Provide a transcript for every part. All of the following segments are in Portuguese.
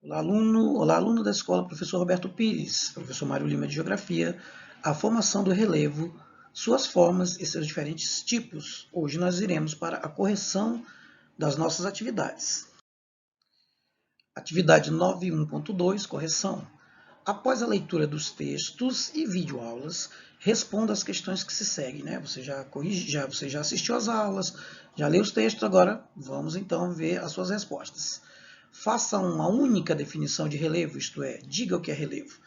Olá, aluno da escola Professor Roberto Pires, professor Mário Lima de Geografia, a formação do relevo, suas formas e seus diferentes tipos. Hoje nós iremos para a correção das nossas atividades. Atividade 9.1.2, correção. Após a leitura dos textos e videoaulas, responda as questões que se seguem, né? Você já assistiu às aulas, já leu os textos, agora vamos então ver as suas respostas. Faça uma única definição de relevo, isto é, diga o que é relevo.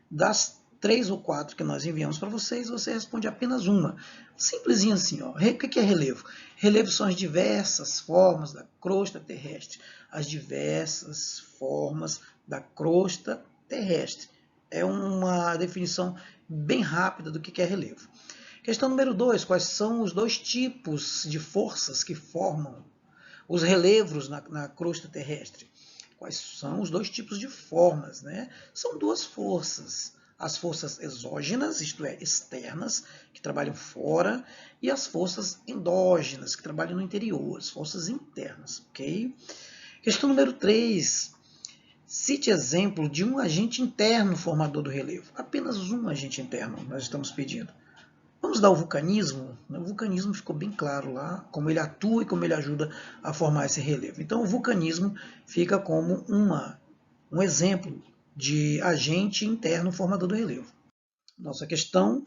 Das 3 ou 4 que nós enviamos para vocês, você responde apenas uma. Simplesinho assim, ó. O que é relevo? Relevo são as diversas formas da crosta terrestre. As diversas formas da crosta terrestre. É uma definição bem rápida do que é relevo. Questão número 2. Quais são os dois tipos de forças que formam os relevos na crosta terrestre? Quais são os dois tipos de formas, né? São duas forças. As forças exógenas, isto é, externas, que trabalham fora, e as forças endógenas, que trabalham no interior, as forças internas, ok? Questão número 3. Cite exemplo de um agente interno formador do relevo. Apenas um agente interno nós estamos pedindo. Vamos dar o vulcanismo. O vulcanismo ficou bem claro lá, como ele atua e como ele ajuda a formar esse relevo. Então, o vulcanismo fica como um exemplo de agente interno formador do relevo. Nossa questão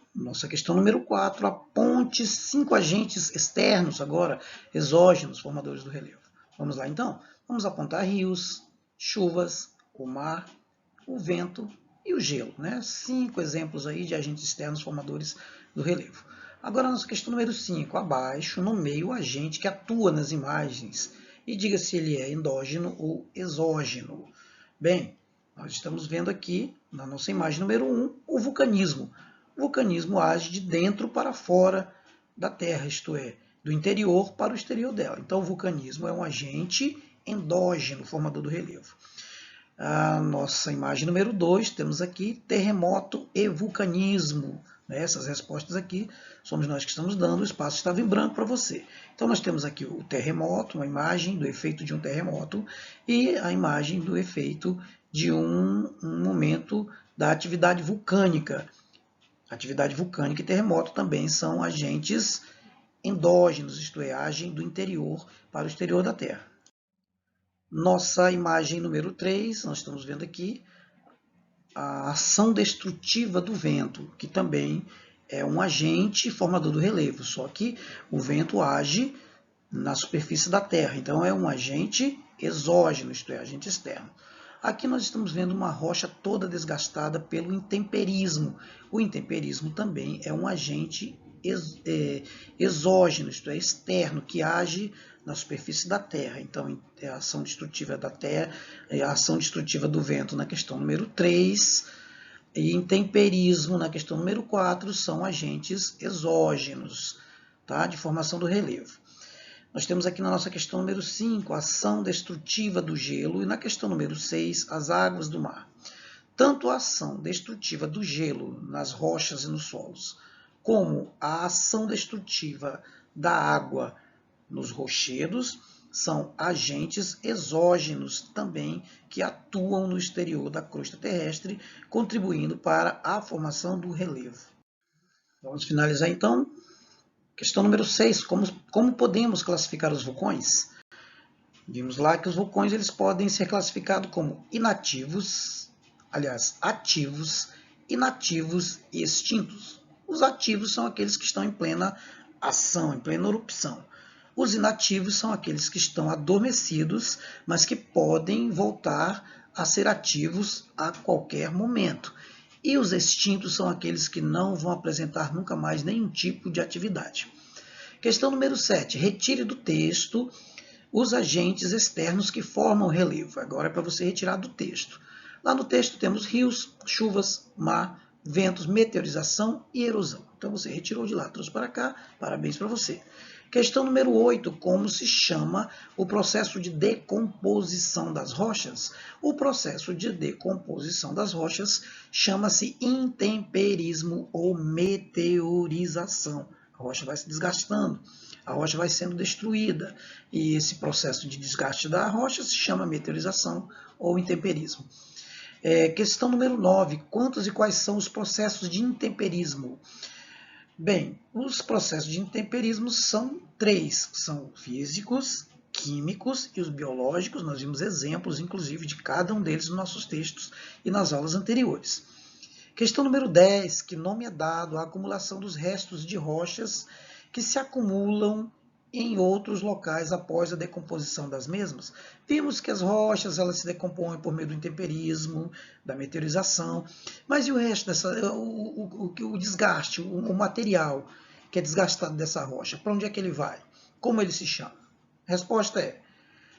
número 4, aponte 5 agentes externos, agora, exógenos, formadores do relevo. Vamos lá, então? Vamos apontar rios, chuvas, o mar, o vento e o gelo, né? 5 exemplos aí de agentes externos formadores do relevo. Agora, nossa questão número 5, abaixo, nomeie o agente que atua nas imagens e diga se ele é endógeno ou exógeno. Bem, nós estamos vendo aqui, na nossa imagem número 1, o vulcanismo. O vulcanismo age de dentro para fora da Terra, isto é, do interior para o exterior dela. Então, o vulcanismo é um agente endógeno, formador do relevo. A nossa imagem número 2, temos aqui terremoto e vulcanismo. Essas respostas aqui somos nós que estamos dando, o espaço estava em branco para você. Então nós temos aqui o terremoto, uma imagem do efeito de um terremoto e a imagem do efeito de um momento da atividade vulcânica. Atividade vulcânica e terremoto também são agentes endógenos, isto é, agem do interior para o exterior da Terra. Nossa imagem número 3, nós estamos vendo aqui a ação destrutiva do vento, que também é um agente formador do relevo, só que o vento age na superfície da Terra, então é um agente exógeno, isto é, agente externo. Aqui nós estamos vendo uma rocha toda desgastada pelo intemperismo. O intemperismo também é um agente exógeno, isto é, externo, que age na superfície da Terra. Então, é a ação destrutiva da Terra, é a ação destrutiva do vento na questão número 3, e intemperismo na questão número 4 são agentes exógenos, tá? De formação do relevo. Nós temos aqui na nossa questão número 5, a ação destrutiva do gelo, e na questão número 6, as águas do mar. Tanto a ação destrutiva do gelo nas rochas e nos solos, como a ação destrutiva da água nos rochedos, são agentes exógenos também que atuam no exterior da crosta terrestre, contribuindo para a formação do relevo. Vamos finalizar então. Questão número 6, como podemos classificar os vulcões? Vimos lá que os vulcões eles podem ser classificados como inativos, aliás, ativos, inativos e extintos. Os ativos são aqueles que estão em plena ação, em plena erupção. Os inativos são aqueles que estão adormecidos, mas que podem voltar a ser ativos a qualquer momento. E os extintos são aqueles que não vão apresentar nunca mais nenhum tipo de atividade. Questão número 7. Retire do texto os agentes externos que formam o relevo. Agora é para você retirar do texto. Lá no texto temos rios, chuvas, mar, ventos, meteorização e erosão. Então você retirou de lá, trouxe para cá, parabéns para você. Questão número 8, como se chama o processo de decomposição das rochas? O processo de decomposição das rochas chama-se intemperismo ou meteorização. A rocha vai se desgastando. A rocha vai sendo destruída e esse processo de desgaste da rocha se chama meteorização ou intemperismo. Questão número 9. Quantos e quais são os processos de intemperismo? Bem, os processos de intemperismo são 3. São físicos, químicos e os biológicos. Nós vimos exemplos, inclusive, de cada um deles nos nossos textos e nas aulas anteriores. Questão número 10. Que nome é dado à acumulação dos restos de rochas que se acumulam em outros locais após a decomposição das mesmas? Vimos que as rochas elas se decompõem por meio do intemperismo, da meteorização, mas e o resto, o desgaste, o material que é desgastado dessa rocha, para onde é que ele vai? Como ele se chama? A resposta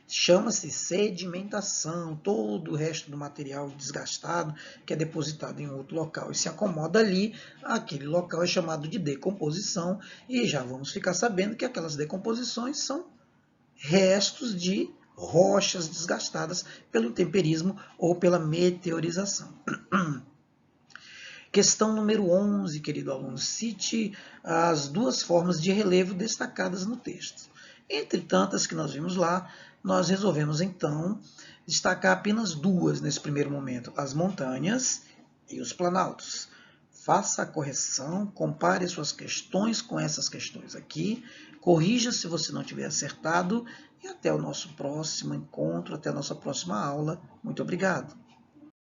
chama-se sedimentação. Todo o resto do material desgastado que é depositado em outro local e se acomoda ali, aquele local é chamado de decomposição, e já vamos ficar sabendo que aquelas decomposições são restos de rochas desgastadas pelo intemperismo ou pela meteorização. Questão número 11, querido aluno, cite as 2 formas de relevo destacadas no texto. Entre tantas que nós vimos lá, nós resolvemos então destacar apenas 2 nesse primeiro momento, as montanhas e os planaltos. Faça a correção, compare suas questões com essas questões aqui, corrija se você não tiver acertado e até o nosso próximo encontro, até a nossa próxima aula. Muito obrigado.